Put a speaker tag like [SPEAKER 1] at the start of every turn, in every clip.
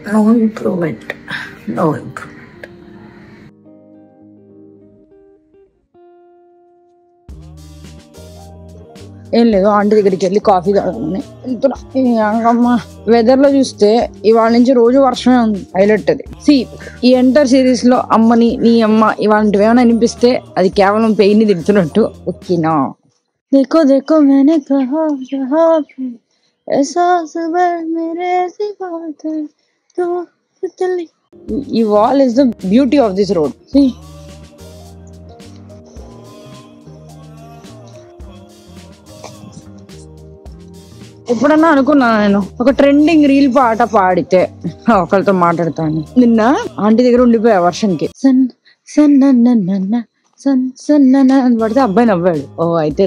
[SPEAKER 1] No improvement. No improvement. ఏం లేదు, aunty దగ్గరికి వెళ్ళి కాఫీ తాగమని వెళ్తున్నా. వెదర్ లో చూస్తే ఇవాళ నుంచి రోజు వర్షమే ఉంది. హైలైట్ అది. ఈ ఎంటర్ సిరీస్ లో అమ్మని నీ అమ్మ ఇవాళంటివి ఏమైనా అనిపిస్తే అది కేవలం పెయిన్ ని తిడుతున్నట్టు. ఓకేనా? देखो देखो मैंने कहा जहाँ पे एहसास भर मेरे से बात है तो तितली. ఈ wall is the beauty of this road. ఎప్పుడన్నా అనుకున్నా నేను ఒక ట్రెండింగ్ రీల్ పాట పాడితే ఒకరితో మాట్లాడతాను. నిన్న ఆంటీ దగ్గర ఉండిపోయా వర్షంకి. సన్ సన్న సన్ సన్న అని పడితే అబ్బాయి నవ్వాడు. ఓ అయితే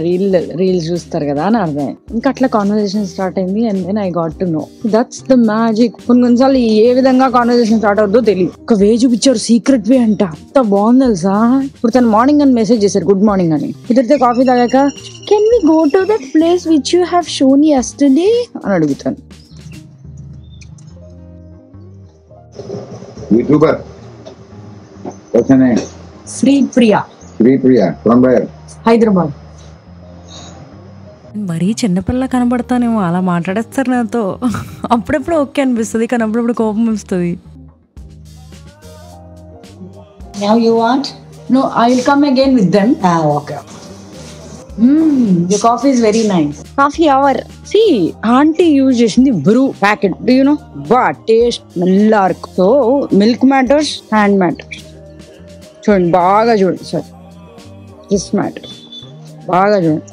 [SPEAKER 1] రీల్స్ చూస్తారు కదా అని అర్థం. ఇంకా అట్లా కాన్వర్సేషన్ స్టార్ట్ అయింది. And then I got to know that's the magic. కొన్నిసార్లు ఏ విధంగా కాన్వర్సేషన్ స్టార్ట్ అవుతుందో తెలియదు. ఒక వే చూపించారు, సీక్రెట్ వే అంట. అంత బాగుంది తెలుసా. ఇప్పుడు తను మార్నింగ్ అని మెసేజ్ చేశారు, గుడ్ మార్నింగ్ అని. ఇద్దరితో కాఫీ తాగాక can we go to that place which you have shown yesterday అని అడుగుతాను.
[SPEAKER 2] YouTuber
[SPEAKER 1] Shripriya
[SPEAKER 2] from where?
[SPEAKER 1] Hyderabad.
[SPEAKER 3] మరీ చిన్నపిల్ల కనబడతానేమో, అలా మాట్లాడేస్తారు నాతో. అప్పుడప్పుడు ఓకే అనిపిస్తుంది, కానీ అప్పుడప్పుడు కోపం వస్తుంది.
[SPEAKER 1] Now you want? No, I will come again with them. Okay. Your coffee is very nice. Coffee hour. See, auntie use చేసింది brew packet. Do you know? But taste మెల్లార్క్. So milk matters, hand matters. చూడండి బాగా చూడండి sir. This matter బాగా చూడండి.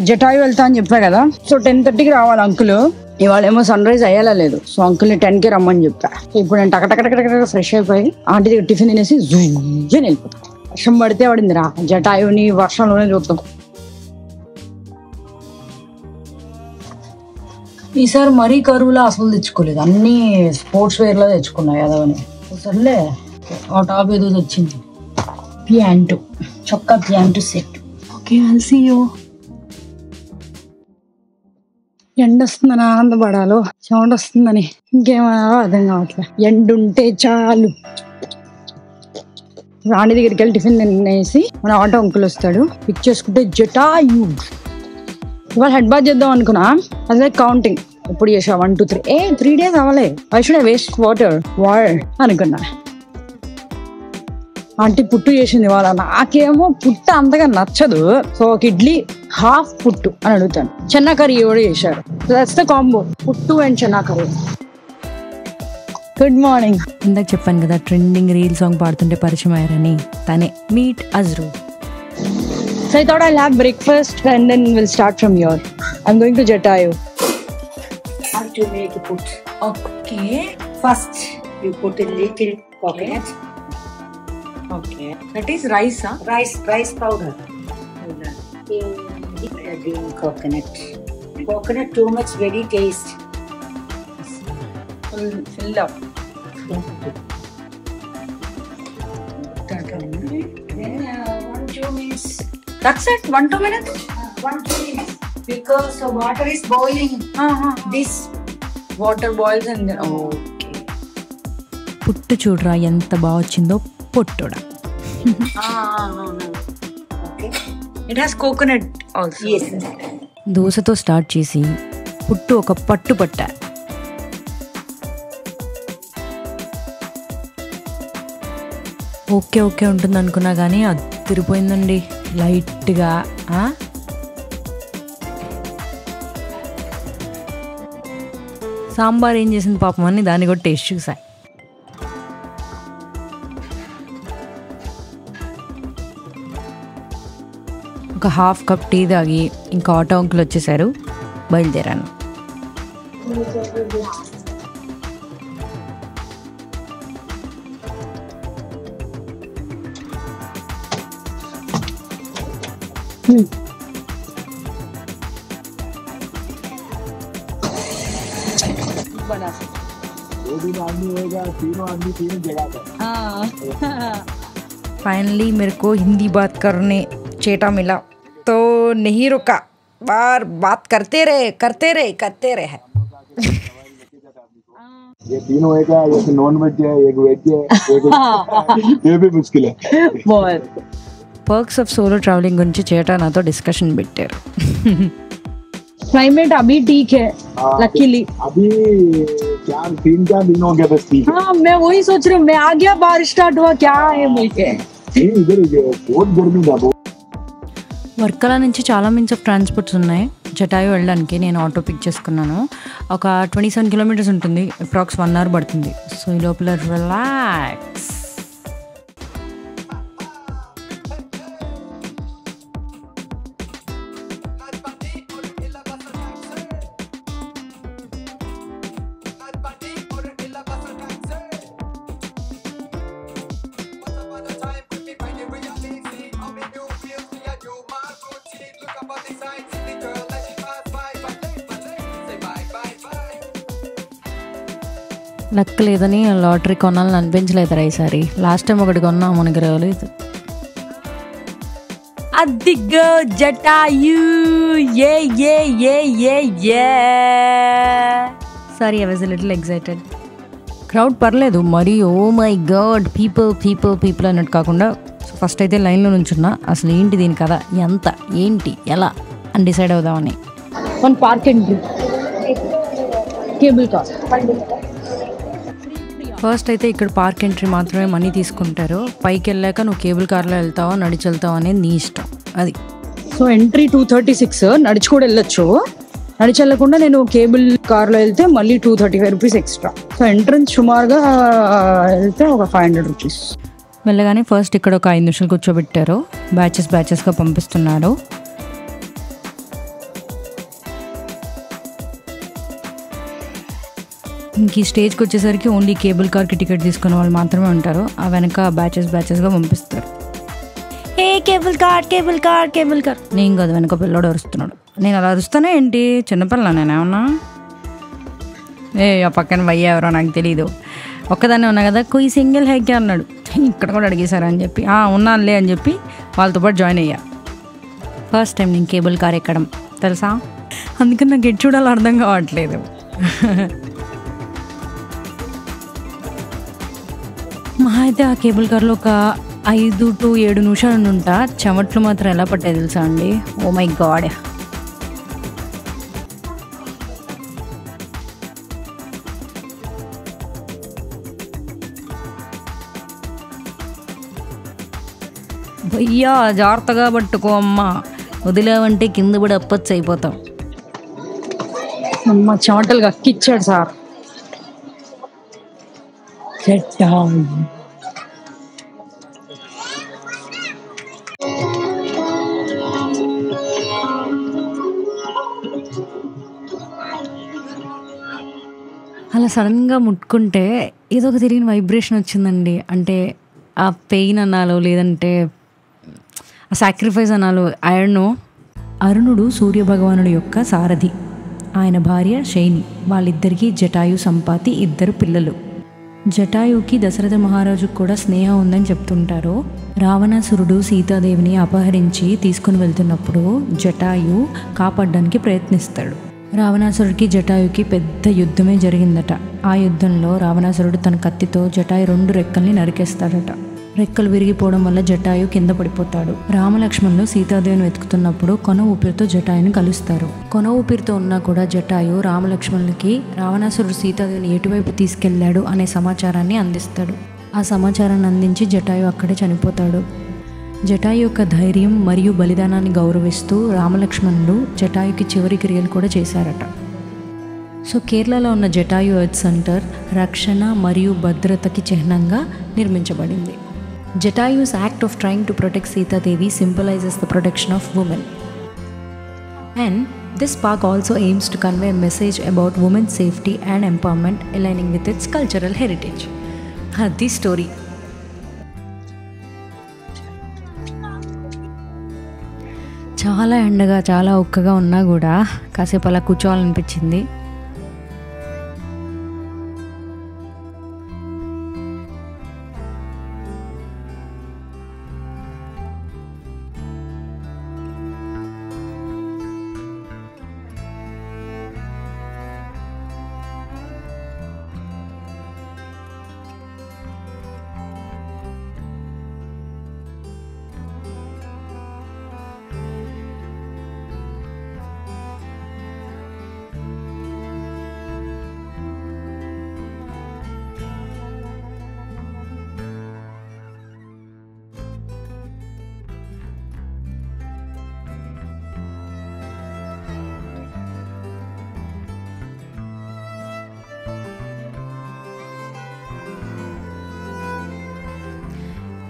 [SPEAKER 1] జటాయు వెళ్తా అని చెప్పా కదా. సో 10:30కి రావాలి అంకుల్. ఇవాళ ఏమో సన్ రైజ్ అయ్యేలా లేదు. సో అంకుల్ని 10కి రమ్మని చెప్పా. ఇప్పుడు నేను టకటకటక ఫ్రెష్ అయిపోయి ఆంటీ దగ్గర టిఫిన్ తినేసి జూజని వెళ్ళిపోతాను. వర్షం పడితే పడింది రా, జటాయుని వర్షంలోనే చూద్దాం. ఈసారి మరీ కరువులో అసలు తెచ్చుకోలేదు, అన్ని స్పోర్ట్స్ వేర్ లో తెచ్చుకున్నాయి అదవని. సర్లే ఆ టాప్ ఏదో వచ్చింది, ప్యాంటు చొక్కా pant set. Okay, I'll see you. ఎండ వస్తుందని ఆనందపడాలో, చెమట వస్తుందని ఇంకేమన్నా అర్థం కావట్లేదు. ఎండ ఉంటే చాలు. రాణి దగ్గరికి వెళ్ళి టిఫిన్ తినేసి మన ఆటో అంకుల్ వస్తాడు, పిక్ చేసుకుంటే జటాయు. ఇవాళ హెడ్ బాత్ చేద్దాం అనుకున్నా, అదే కౌంటింగ్. ఎప్పుడు చేసా 1 2 3 3 days అవ్వలే. ఐ షుడ్ వేస్ట్ వాటర్ అనుకున్నా. ఆంటీ పుట్టు చేసింది ఇవాళ. నాకేమో పుట్టు అంతగా నచ్చదు. సో ఒక ఇడ్లీ హాఫ్ పుట్టు అని అడుగుతాను. చెన్నా కర్రీ కూడా చేశారు. దట్స్ ద కాంబో, పుట్టు and Chenna curry. Good morning.
[SPEAKER 3] ఇందాక చెప్పాను కదా ట్రెండింగ్ రీల్ సాంగ్ పాడుతుంటే పరిచయం అయ్యారని. తనే meet అజ్రు.
[SPEAKER 1] So I thought I'll have breakfast and then we'll start from here. I'm going to Jatayu.
[SPEAKER 4] How to make it put?
[SPEAKER 1] Okay.
[SPEAKER 4] First, you put a little coconut.
[SPEAKER 1] Okay. That is rice, huh?
[SPEAKER 4] Rice powder. Green coconut. Coconut too much very taste.
[SPEAKER 1] Fill up.
[SPEAKER 4] Then 1-2 minutes.
[SPEAKER 1] That's it. 1-2 minutes.
[SPEAKER 4] 1-2 minutes. Because the water is boiling. This
[SPEAKER 1] Water boils and then okay.
[SPEAKER 3] పుట్టు చూడరా ఎంత బాగా వచ్చిందో. పొట్టుడా.
[SPEAKER 4] okay.
[SPEAKER 1] It has coconut also.
[SPEAKER 4] Yes.
[SPEAKER 3] దోశతో start చేసి పుట్టు ఒక పట్టు పట్టా. ఓకే ఓకే ఉంటుంది అనుకున్నా కానీ అది తిరిగిపోయిందండి లైట్గా. సాంబార్ ఏం చేసింది పాపం అని దాన్ని కూడా టేస్ట్ చూసా. ఒక హాఫ్ కప్ టీ తాగి ఇంకా ఆటో అంకుల్ వచ్చేసారు, బయలుదేరాను. फाइनली मेरे को हिंदी बात करने चेटा मिला तो नहीं रुका, बार बात करते रहे.
[SPEAKER 2] ये तीनों एक है, एक नॉन वेज है, एक वेज है, ये भी मुश्किल है.
[SPEAKER 3] పర్క్స్ ఆఫ్ సోలో ట్రావెలింగ్ గురించి చేట నాతో డిస్కషన్ పెట్టారు.
[SPEAKER 1] क्लाइमेट अभी ठीक है लकीली.
[SPEAKER 2] अभी 3-4 दिन हो गया बस ठीक है.
[SPEAKER 1] हाँ मैं वही सोच रही हूँ, मैं आ गया बारिश स्टार्ट हुआ क्या है बोल के.
[SPEAKER 2] इधर बहुत गर्मी था.
[SPEAKER 3] వర్కలా నుంచి చాలా మీన్స్ ఆఫ్ ట్రాన్స్పోర్ట్స్ ఉన్నాయి. జటాయు వెళ్ళడానికి నేను ఆటో పిక్ చేసుకున్నాను. ఒక 27 కిలోమీటర్స్ ఉంటుంది, అప్రాక్స్ 1 hour పడుతుంది. సో ఈ లోపల రిలాక్స్. లక్ లేదని లాటరీ కొనాలని అనిపించలేదురా ఈసారి. లాస్ట్ టైం ఒకటి కొన్నా, మనకి రాలేదు. అదిగో జటాయు. ఏ ఏ ఏ ఏ ఏ sorry, I was a little excited. Crowd పర్లేదు మరి, oh my god people people people అన్నట్టు కాకుండా. సో ఫస్ట్ అయితే లైన్లో నుంచున్నా, అసలు ఏంటి దీని కదా, ఎంత ఏంటి ఎలా అని డిసైడ్ అవుదామని.
[SPEAKER 1] One park entry cable car.
[SPEAKER 3] First అయితే ఇక్కడ పార్క్ ఎంట్రీ మాత్రమే మనీ తీసుకుంటారు. పైకి వెళ్ళాక నువ్వు కేబుల్ కార్లో వెళ్తావా నడిచి వెళ్తావా అనేది నీ ఇష్టం. అది
[SPEAKER 1] సో ఎంట్రీ 236, నడిచి కూడా వెళ్ళొచ్చు. నడిచి వెళ్ళకుండా నేను కేబుల్ కార్లో వెళ్తే మళ్ళీ 235 రూపీస్ ఎక్స్ట్రా. సో ఎంట్రన్స్ సుమారుగా వెళ్తే ఒక 500 రూపీస్.
[SPEAKER 3] వెళ్ళగానే ఫస్ట్ ఇక్కడ ఒక 5 నిమిషాలు కూర్చోబెట్టారు. బ్యాచెస్గా పంపిస్తున్నారు. ఇంక ఈ స్టేజ్కి వచ్చేసరికి ఓన్లీ కేబుల్ కార్కి టికెట్ తీసుకునే వాళ్ళు మాత్రమే ఉంటారు. ఆ వెనక బ్యాచెస్గా పంపిస్తారు. ఏ కేబుల్ కార్. నేను కాదు, వెనక పిల్లోడు అరుస్తున్నాడు. నేను అలా అరుస్తానే ఏంటి, చిన్నపిల్ల నేనేమన్నా? ఆ పక్కన భయ్య ఎవరో నాకు తెలీదు. ఒక్కదాన్నే ఉన్నా కదా, కొయ్యి సింగిల్ హైకే అన్నాడు. ఇక్కడ కూడా అడిగేశారని చెప్పి ఉన్నానులే అని చెప్పి వాళ్ళతో పాటు జాయిన్ అయ్యా. ఫస్ట్ టైం నేను కేబుల్ కార్ ఎక్కడం తెలుసా, అందుకని నాకు ఎటు చూడాలో అర్థం కావట్లేదు. మహా అయితే ఆ కేబుల్ కార్లో ఒక 5 to 7 నిమిషాలు ఉంటా. చెమట్లు మాత్రం ఎలా పట్టాయి తెలుసా అండి, ఓ మై గాడ్. భయ్యా జాగ్రత్తగా పట్టుకో అమ్మా, వదిలేవంటే కింద పడి అప్పచ్చు అయిపోతాం.
[SPEAKER 1] అమ్మ చెమటలు కక్కిచ్చాడు సార్.
[SPEAKER 3] అలా సడన్గా ముట్టుకుంటే ఏదో ఒక తిరిగిన వైబ్రేషన్ వచ్చిందండి. అంటే ఆ పెయిన్ అనాలో లేదంటే ఆ సాక్రిఫైస్ అనాలో, ఆయనను. అరుణుడు సూర్యభగవానుడి యొక్క సారథి, ఆయన భార్య శైని. వాళ్ళిద్దరికీ జటాయు సంపాతి 2 పిల్లలు. జటాయుకి దశరథ మహారాజుకు కూడా స్నేహం ఉందని చెప్తుంటారు. రావణాసురుడు సీతాదేవిని అపహరించి తీసుకుని వెళ్తున్నప్పుడు జటాయు కాపాడడానికి ప్రయత్నిస్తాడు. రావణాసురుడికి జటాయుకి పెద్ద యుద్ధమే జరిగిందట. ఆ యుద్ధంలో రావణాసురుడు తన కత్తితో జటాయు 2 రెక్కల్ని నరికేస్తాడట. రెక్కలు విరిగిపోవడం వల్ల జటాయు కింద పడిపోతాడు. రామలక్ష్మణులు సీతాదేవిని వెతుకుతున్నప్పుడు కొన ఊపిరితో జటాయుని కలుస్తారు. కొన ఊపిరితో ఉన్నా కూడా జటాయు రామలక్ష్మణులకి రావణాసురుడు సీతాదేవిని ఎటువైపు తీసుకెళ్లాడు అనే సమాచారాన్ని అందిస్తాడు. ఆ సమాచారాన్ని అందించి జటాయు అక్కడే చనిపోతాడు. జటాయు యొక్క ధైర్యం మరియు బలిదానాన్ని గౌరవిస్తూ రామలక్ష్మణులు జటాయుకి చివరి క్రియలు కూడా చేశారట. సో కేరళలో ఉన్న జటాయు ఎర్త్ సెంటర్ రక్షణ మరియు భద్రతకి చిహ్నంగా నిర్మించబడింది. Jatayu's act of trying to protect Sita Devi symbolizes the protection of women. And this park also aims to convey a message about women's safety and empowerment, aligning with its cultural heritage. This story. చాలా ఎండగా చాలా ఉక్కగా ఉన్నా కూడా కాసేపు అలా కూర్చోవాలనిపించింది.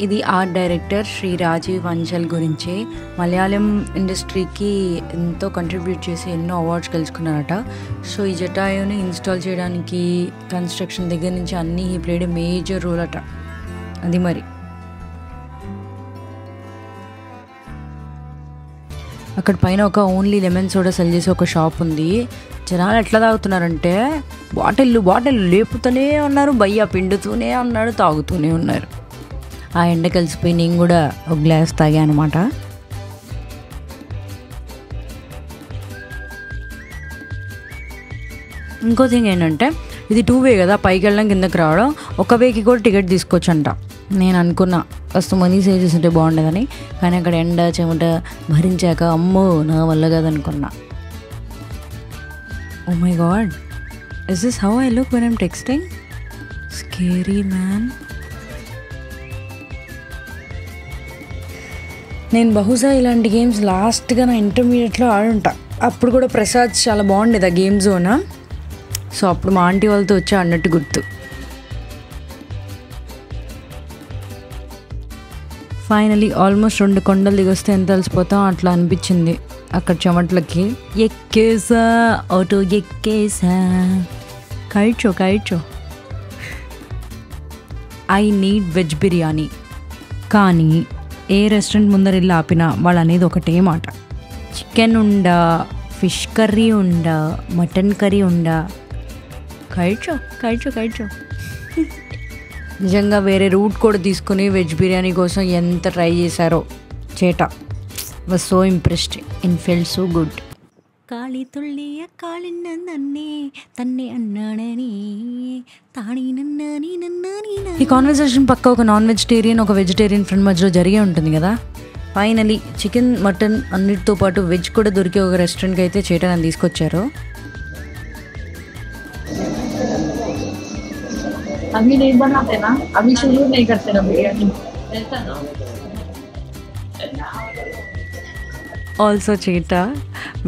[SPEAKER 3] ఇది art director Shri Rajiv వంచల్ గురించి. మలయాళం ఇండస్ట్రీకి ఎంతో కంట్రిబ్యూట్ చేసి ఎన్నో అవార్డ్స్ గెలుచుకున్నారట. సో ఈ జటాయుని ఇన్స్టాల్ చేయడానికి కన్స్ట్రక్షన్ దగ్గర నుంచి అన్నీ he played a major role అట. అది మరి అక్కడ పైన ఒక ఓన్లీ లెమన్ సోడా సెల్ చేసే ఒక షాప్ ఉంది. జనాలు ఎట్లా తాగుతున్నారంటే బాటిల్ లేపుతూనే ఉన్నారు, బయ్య పిండుతూనే ఉన్నాడు, తాగుతూనే ఉన్నారు. ఆ ఎండ కలిసిపోయి నేను కూడా ఒక గ్లాస్ తాగా అనమాట. ఇంకో థింగ్ ఏంటంటే ఇది 2 వే కదా, పైకి వెళ్ళడం కిందకి రావడం. ఒక వేకి కూడా టికెట్ తీసుకోవచ్చంట. నేను అనుకున్నా ఫస్ట్ మనీ సేవ్ చేస్తుంటే బాగుండేదని, కానీ అక్కడ ఎండ చెమట భరించాక అమ్మో నా వల్ల కదనుకున్నా. Oh my god, is this how I look when I'm texting? Scary man. నేను బహుశా ఇలాంటి గేమ్స్ లాస్ట్గా నా ఇంటర్మీడియట్లో ఆడుంటా. అప్పుడు కూడా ప్రసాద్ చాలా బాగుండేది ఆ గేమ్ జోన్. సో అప్పుడు మా ఆంటీ వాళ్ళతో వచ్చి అన్నట్టు గుర్తు. ఫైనలీ ఆల్మోస్ట్ 2 కొండలు దిగొస్తే ఎంత అలసిపోతాం అట్లా అనిపించింది అక్కడ చెమట్లకి. ఎక్కేసా ఆటో ఎక్కేసా, కైచో ఐ నీడ్ వెజ్ బిర్యానీ. కానీ ఏ రెస్టారెంట్ ముందర వెళ్ళి ఆపినా వాళ్ళు అనేది ఒకటే మాట, చికెన్ ఉండా, ఫిష్ కర్రీ ఉండా, మటన్ కర్రీ ఉండా, కైచో. నిజంగా వేరే రూట్ కూడా తీసుకుని వెజ్ బిర్యానీ కోసం ఎంత ట్రై చేశారో చేట. Was so impressed and felt so good. కాళీ తుళ్ళియ కాళిన్న నన్నే తన్నే అన్నాడని తాణి నన్నాని నన్నాని. ఈ కాన్వర్సేషన్ పక్క ఒక నాన్ వెజిటేరియన్ ఒక వెజిటేరియన్ ఫ్రెండ్ మధ్యలో జరిగే ఉంటుంది కదా. ఫైనలీ చికెన్ మటన్ అన్నిటితో పాటు వెజ్ కూడా దొరికే ఒక రెస్టారెంట్కి అయితే చేట నన్ను తీసుకొచ్చారు.
[SPEAKER 1] अभी नहीं बनाते ना, अभी शुरू नहीं करते ना बिरयानी.
[SPEAKER 3] ఆల్సో చేట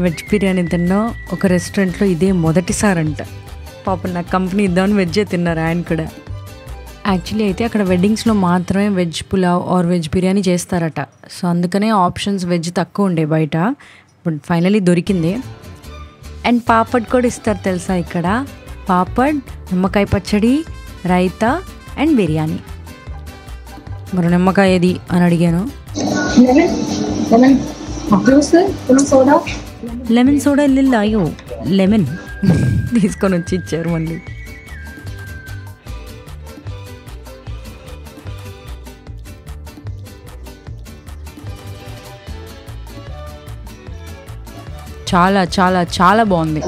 [SPEAKER 3] వెజ్ బిర్యానీ తిన్నా ఒక రెస్టారెంట్లో ఇదే మొదటిసారంట. పాపం నాకు కంపెనీ ఇద్దామని వెజ్జే తిన్నారు ఆయన కూడా. యాక్చువల్లీ అయితే అక్కడ వెడ్డింగ్స్లో మాత్రమే veg pulao or veg biryani చేస్తారట. సో అందుకనే ఆప్షన్స్ వెజ్ తక్కువ ఉండే బయట. బట్ ఫైనలీ దొరికింది. అండ్ పాపడ్ కూడా ఇస్తారు తెలుసా ఇక్కడ. పాపడ్, నిమ్మకాయ పచ్చడి, రైతా అండ్ బిర్యానీ. మరి నిమ్మకాయ ఏది అని అడిగాను. లెమన్ సోడా ఇల్లు అయ్యో లెమన్ తీసుకొని వచ్చి ఇచ్చారు మళ్ళీ. చాలా చాలా చాలా బాగుంది.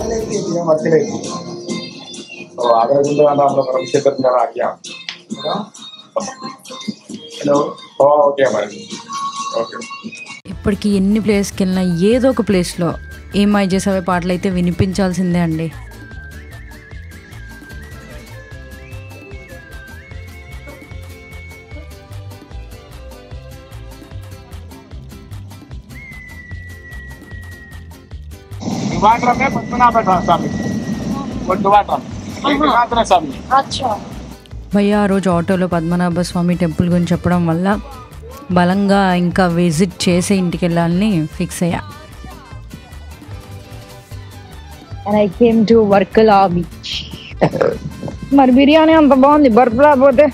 [SPEAKER 3] ఇప్పటికి ఎన్ని ప్లేస్కి వెళ్ళినా ఏదో ఒక ప్లేస్లో ఏమై చేసావే పాటలు అయితే వినిపించాల్సిందే అండి. భయ్య ఆ రోజు ఆటోలో పద్మనాభ స్వామి టెంపుల్ గురించి చెప్పడం వల్ల బలంగా ఇంకా విజిట్ చేసే ఇంటికి వెళ్ళాలని ఫిక్స్ అయ్యా.
[SPEAKER 1] And I came to Varkala beach. మరి బిర్యానీ అంత బాగుంది, బర్ఫ్ లేకపోతే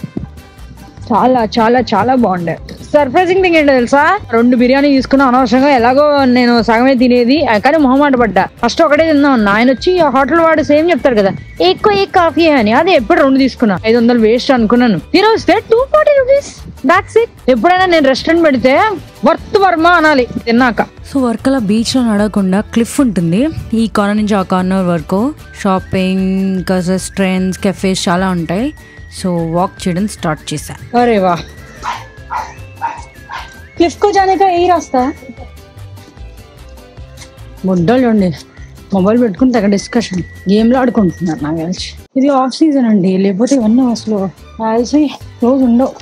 [SPEAKER 1] చాలా చాలా చాలా బాగుండే. సర్ప్రైజింగ్ థింగ్ ఏంటో తెలుసా, 2 బిర్యానీ తీసుకున్నా అనవసరంగా. ఎలాగో నేను సగమే తినేది కానీ మొహమాట పడ్డా. ఫస్ట్ ఒకటే తిందాం. ఆయన వచ్చి ఆ హోటల్ వాడు సేమ్ చెప్తారు కదా, ఎక్కువ కాఫీ అని. అది ఎప్పుడు 2 తీసుకున్నా, 500 వేస్ట్ అనుకున్నాను. తినొస్తే 240 రూపీస్. That's it. ఎప్పుడైనా నేను రెస్టారెంట్ పెడితే వర్త్ వర్మ అనాలి తిన్నాక.
[SPEAKER 3] సో వర్కలా బీచ్లో నడవకుండా క్లిఫ్ ఉంటుంది. ఈ కార్నర్ నుంచి ఆ కార్నర్ వరకు షాపింగ్, ఇంకా రెస్టారెంట్స్, కెఫేస్ చాలా ఉంటాయి. సో వాక్ చేయడం స్టార్ట్ చేశా.
[SPEAKER 1] అరే వా, क्लिफ को जाने का यही रास्ता है. బుడ్డలు ఉండి మొబైల్ పెట్టుకుని తెగ డిస్కషన్ గేమ్లో ఆడుకుంటున్నారు నాకు తెలిసి. ఇది ఆఫ్ సీజన్ అండి, లేకపోతే ఇవన్నీ అసలు కలిసి రోజు ఉండవు.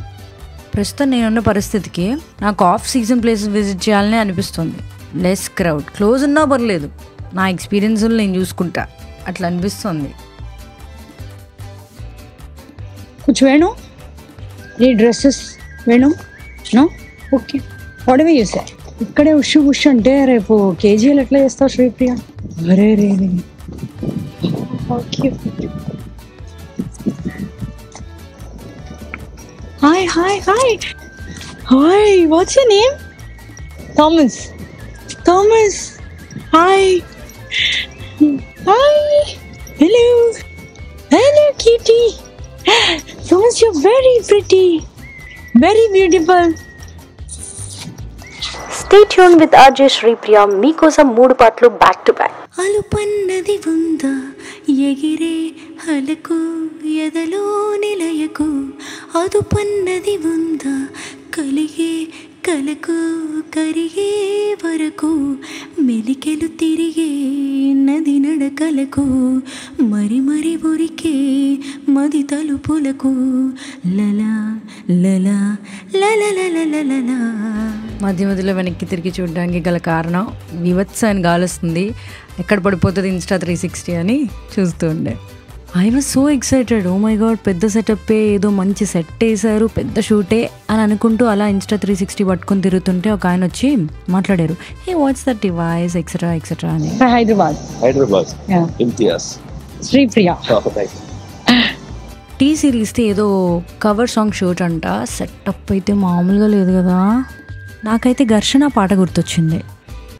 [SPEAKER 3] ప్రస్తుతం నేనున్న పరిస్థితికి నాకు ఆఫ్ సీజన్ ప్లేసెస్ విజిట్ చేయాలని అనిపిస్తుంది. లెస్ క్రౌడ్, క్లోజ్ ఉన్నా పర్లేదు, నా ఎక్స్పీరియన్స్లు నేను చూసుకుంటా అట్లా అనిపిస్తుంది.
[SPEAKER 1] कुछ వేణు, ఈ డ్రెస్సెస్ వేణు no okay whatever you say. ఇక్కడే ఉష్ అంటే రేపు కేజీలు ఎట్లా చేస్తావు శ్రీప్రియ? అరే రే okay. Hi hi hi hi, what's your name? Thomas. Thomas hi hi. Hello hello cutie. Thomas you are very pretty, very beautiful.
[SPEAKER 5] Stay tune with RJ Shripriya, మీకోసం 3 పాటలు బ్యాక్ టు బ్యాక్.
[SPEAKER 6] అలుపన్నది ఉందా ఎగిరే హలకు ఎదలో నిలయకు, అదుపన్నది ఉందా కలిగే కలకు కరిగే వరకు, మెలికెలు తిరిగే నది నడకలకు, మరి మరి ఉరికే మది తలుపులకు, లలా లలా లలా.
[SPEAKER 3] మధ్య మధ్యలో వెనక్కి తిరిగి చూడడానికి గల కారణం వివత్స అని గాలుస్తుంది, ఎక్కడ పడిపోతుంది ఇన్స్టా 360 అని చూస్తూ ఉండే. I was so excited. Oh my god, పెద్ద సెటప్పే, ఏదో మంచి సెట్ వేసారు, పెద్ద షూటే అని అనుకుంటూ అలా ఇన్స్టా 360 పట్టుకొని తిరుగుతుంటే ఒక ఆయన వచ్చి మాట్లాడారు, hey what's that device etcetera etcetera అని.
[SPEAKER 1] హైదరాబాద్
[SPEAKER 2] ఇంతియాజ్
[SPEAKER 1] శ్రీప్రియ.
[SPEAKER 3] టీ సిరీస్ది ఏదో కవర్ సాంగ్ షూట్ అంట. సెటప్ అయితే మామూలుగా లేదు కదా. నాకైతే ఘర్షణ పాట గుర్తొచ్చింది.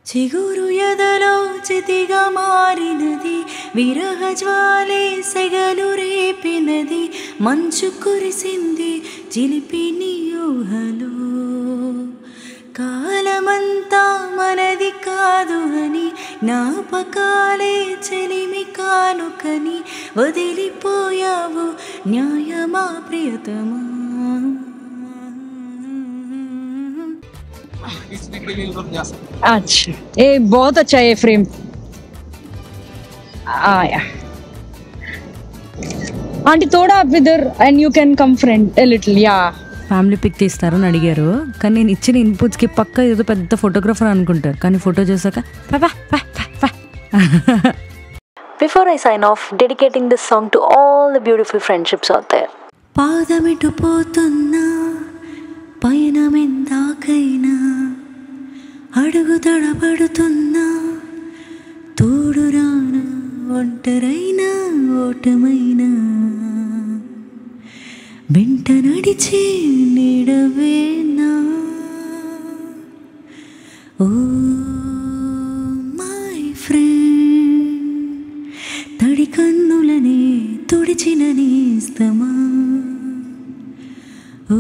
[SPEAKER 6] చిగురు ఎదలో చితిగా మారినది, విరహ జ్వాలే సెగలు రేపినది, మంచు కురిసింది చిలిపి నీ ఊహలో, కాలమంతా మనది కాదు అని, జ్ఞాపకాలే చెలిమి కానుకని, వదిలిపోయావు న్యాయమా ప్రియతమా.
[SPEAKER 1] अच्छा, ये बहुत अच्छा है फ्रेम. आया आंटी थोड़ा आप इधर and you can come front a little. yeah.
[SPEAKER 3] Family pick తీస్తారు అని అడిగారు, కానీ నేను ఇచ్చిన ఇన్పుట్స్కి పక్క ఏదో పెద్ద ఫోటోగ్రాఫర్ అనుకుంటారు, కానీ ఫోటో చూసాక
[SPEAKER 5] Before I sign off, dedicating this song to all the beautiful friendships out there.
[SPEAKER 6] పాదమిటు పోతున్నా పయనమెందాకైనా, అడుగు తడబడుతున్నా తోడురానా, ఒంటరైనా ఓటమైనా, వెంట నడిచే నీడవేనా. ఓ మై ఫ్రెండ్, తడి కన్నులనే తుడిచిన నేస్తమా. ఓ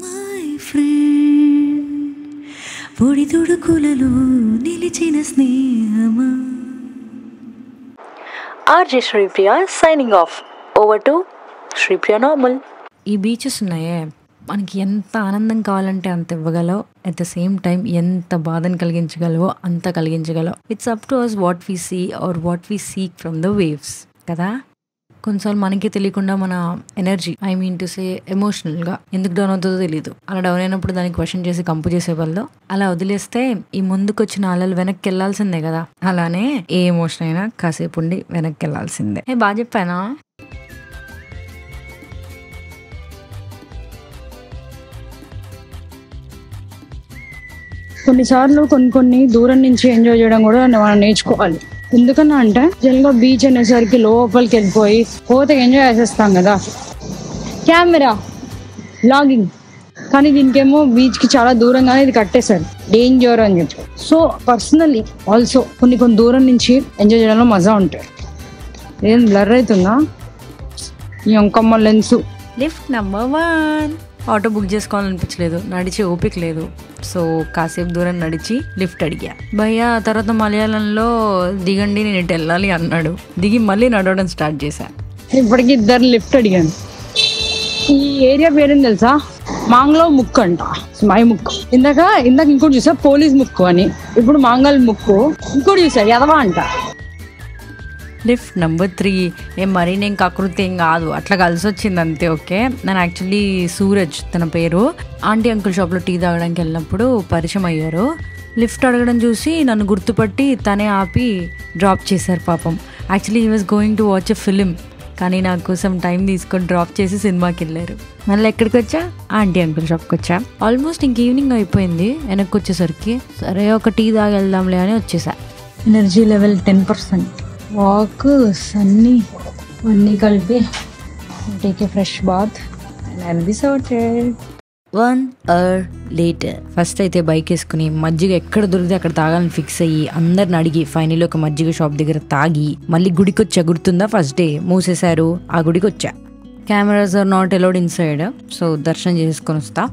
[SPEAKER 6] మై ఫ్రెండ్, పొడి తుడుకులలో నిలిచిన స్నేహమా.
[SPEAKER 5] RJ Shripriya signing off. Over to Shripriya Normal.
[SPEAKER 3] ఈ బీచెస్ ఉన్నాయే, మనకి ఎంత ఆనందం కావాలంటే అంత ఇవ్వగలవు, అట్ ద సేమ్ టైం ఎంత బాధను కలిగించగలవో అంత కలిగించగలవు. It's up to us what we see or what we seek from the waves కదా. కొన్నిసార్లు మనకి తెలియకుండా మన energy, I mean to say ఎమోషనల్గా ఎందుకు డౌన్ అవుతుందో తెలియదు. అలా డౌన్ అయినప్పుడు దాన్ని క్వశ్చన్ చేసి కంపు చేసే వాళ్ళు అలా వదిలేస్తే ఈ ముందుకు వచ్చిన అలలు వెనక్కి వెళ్ళాల్సిందే కదా. అలానే ఏ ఎమోషన్ అయినా కాసేపు ఉండి వెనక్కి వెళ్ళాల్సిందే. బాగా చెప్పానా?
[SPEAKER 1] కొన్నిసార్లు కొన్ని దూరం నుంచి ఎంజాయ్ చేయడం కూడా మనం నేర్చుకోవాలి. ఎందుకన్నా అంటే జనరల్గా బీచ్ అనేసరికి లోపలికి వెళ్ళిపోయి పోతే ఎంజాయ్ చేసేస్తాం కదా, కెమెరా లాగింగ్. కానీ దీనికేమో బీచ్కి చాలా దూరంగానే ఇది కట్టేశారు, డేంజర్ అని చెప్పి. సో పర్సనలీ ఆల్సో కొన్ని దూరం నుంచి ఎంజాయ్ చేయడంలో మజా ఉంటుంది. ఏం బ్లర్ అవుతుందా ఈ అంకమ్మ lens.
[SPEAKER 3] Lift number 1. Auto book చేసుకోవాలనిపించలేదు, నడిచి ఓపిక లేదు. సో కాసేపు దూరం నడిచి లిఫ్ట్ అడిగా. భయ్యా తర్వాత మలయాళంలో దిగండి నేను ఇటు వెళ్ళాలి అన్నాడు. దిగి మళ్ళీ నడవడం స్టార్ట్ చేశా.
[SPEAKER 1] ఇప్పటికి 2 లిఫ్ట్ అడిగాను. ఈ ఏరియా పేరేం తెలుసా? మాంగ్లో ముక్కు అంట, మై ముక్కు. ఇందాక ఇంకోటి చూసా పోలీస్ ముక్కు అని, ఇప్పుడు మాంగల్ ముక్కు. ఇంకోటి చూసా యదవా అంట.
[SPEAKER 3] Lift number 3. మరీ నేను కకృతి ఏం కాదు, అట్లా కలిసి వచ్చింది అంతే. ఓకే, నేను యాక్చువల్లీ సూరజ్ తన పేరు. ఆంటీ అంకుల్ షాప్లో టీ తాగడానికి వెళ్ళినప్పుడు పరిచయం అయ్యారు. లిఫ్ట్ అడగడం చూసి నన్ను గుర్తుపట్టి తనే ఆపి డ్రాప్ చేశారు పాపం. Actually he was going to watch a film, కానీ నా కోసం టైం తీసుకొని డ్రాప్ చేసి సినిమాకి వెళ్ళారు. మళ్ళీ ఎక్కడికి వచ్చా, ఆంటీ అంకుల్ షాప్కి వచ్చా. ఆల్మోస్ట్ ఇంక ఈవినింగ్ అయిపోయింది. వెనక్కి వచ్చేసరికి సరే ఒక టీ తాగి వెళ్దాంలే అని వచ్చేసా. Energy level 10%. వాక్ అన్నీ కలిపి take a fresh bath and be sorted. 1 hour later. First అయితే బైక్ వేసుకుని మజ్జిగ ఎక్కడ దొరికితే అక్కడ తాగాలని ఫిక్స్ అయ్యి అందరిని అడిగి ఫైనల్ ఒక మజ్జిగ షాప్ దగ్గర తాగి మళ్ళీ గుడికి వచ్చా. గుర్తుందా, ఫస్ట్ డే మూసేశారు, ఆ గుడికి వచ్చా. Cameras are not allowed inside, so దర్శనం చేసుకొని వస్తా.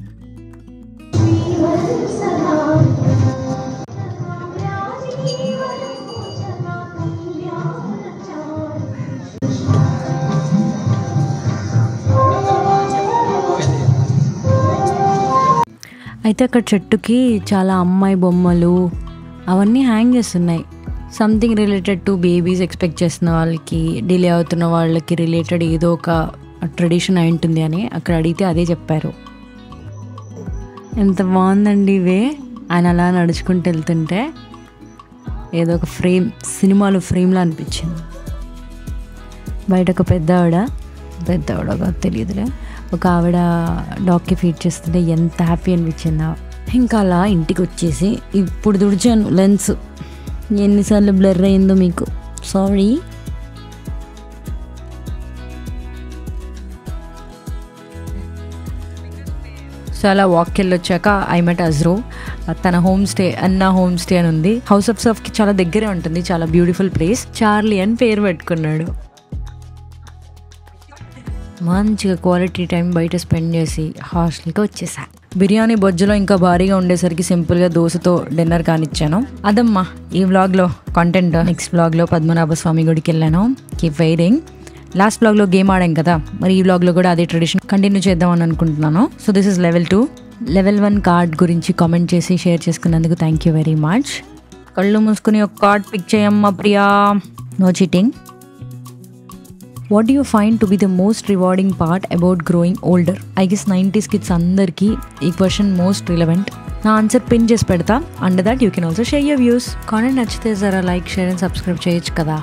[SPEAKER 3] అయితే అక్కడ చెట్టుకి చాలా అమ్మాయి బొమ్మలు అవన్నీ హ్యాంగ్ చేస్తున్నాయి. Something related to babies expect చేస్తున్న వాళ్ళకి, డిలే అవుతున్న వాళ్ళకి రిలేటెడ్ ఏదో ఒక ట్రెడిషన్ అయి ఉంటుంది అని అక్కడ అడిగితే అదే చెప్పారు. ఎంత బాగుందండి ఇవే. ఆయన అలా నడుచుకుంటూ వెళ్తుంటే ఏదో ఒక సినిమాలో ఫ్రేమ్లా అనిపించింది. బయట ఒక పెద్ద ఆవిడ తెలియదులే, ఒక ఆవిడ డాగ్కి ఫీడ్ చేస్తుంటే ఎంత హ్యాపీ అనిపించిందా. ఇంకా అలా ఇంటికి వచ్చేసి ఇప్పుడు తుడిచాను లెన్స్. ఎన్నిసార్లు బ్లర్ అయిందో మీకు సారీ. సో అలా వాక్కి వెళ్ళొచ్చాక ఐ మెట్ అజ్రో. తన హోమ్ స్టే అన్నా హోమ్ స్టే అని ఉంది. హౌస్ ఆఫ్ సర్ఫ్కి చాలా దగ్గరే ఉంటుంది, చాలా బ్యూటిఫుల్ ప్లేస్. చార్లీ అని పేరు పెట్టుకున్నాడు. మంచిగా క్వాలిటీ టైం బయట స్పెండ్ చేసి హాస్టల్కి వచ్చేసా. బిర్యానీ బొజ్జలో ఇంకా భారీగా ఉండేసరికి సింపుల్గా దోశతో డిన్నర్ కానిచ్చాను. అదమ్మా ఈ వ్లాగ్లో కంటెంట్. నెక్స్ట్ వ్లాగ్లో పద్మనాభ స్వామి గుడికి వెళ్ళాను. Keep waiting. లాస్ట్ వ్లాగ్లో గేమ్ ఆడాం కదా, మరి ఈ వ్లాగ్లో కూడా అదే ట్రెడిషన్ కంటిన్యూ చేద్దామని అనుకుంటున్నాను. So this is level 2. Level 1 card గురించి కామెంట్ చేసి షేర్ చేసుకున్నందుకు థ్యాంక్ యూ వెరీ మచ్. కళ్ళు మూసుకుని ఒక కార్డ్ పిక్ చేయమ్మా Priya. No cheating. What do you find to be the most rewarding part about growing older? I guess 90s kids అందరికి ఈ question most relevant. నా ఆన్సర్ పిన్ చేసి పెడతా. Under that you can also share your views. Content నచ్చితే జరా like, share and subscribe చేయొచ్చు కదా.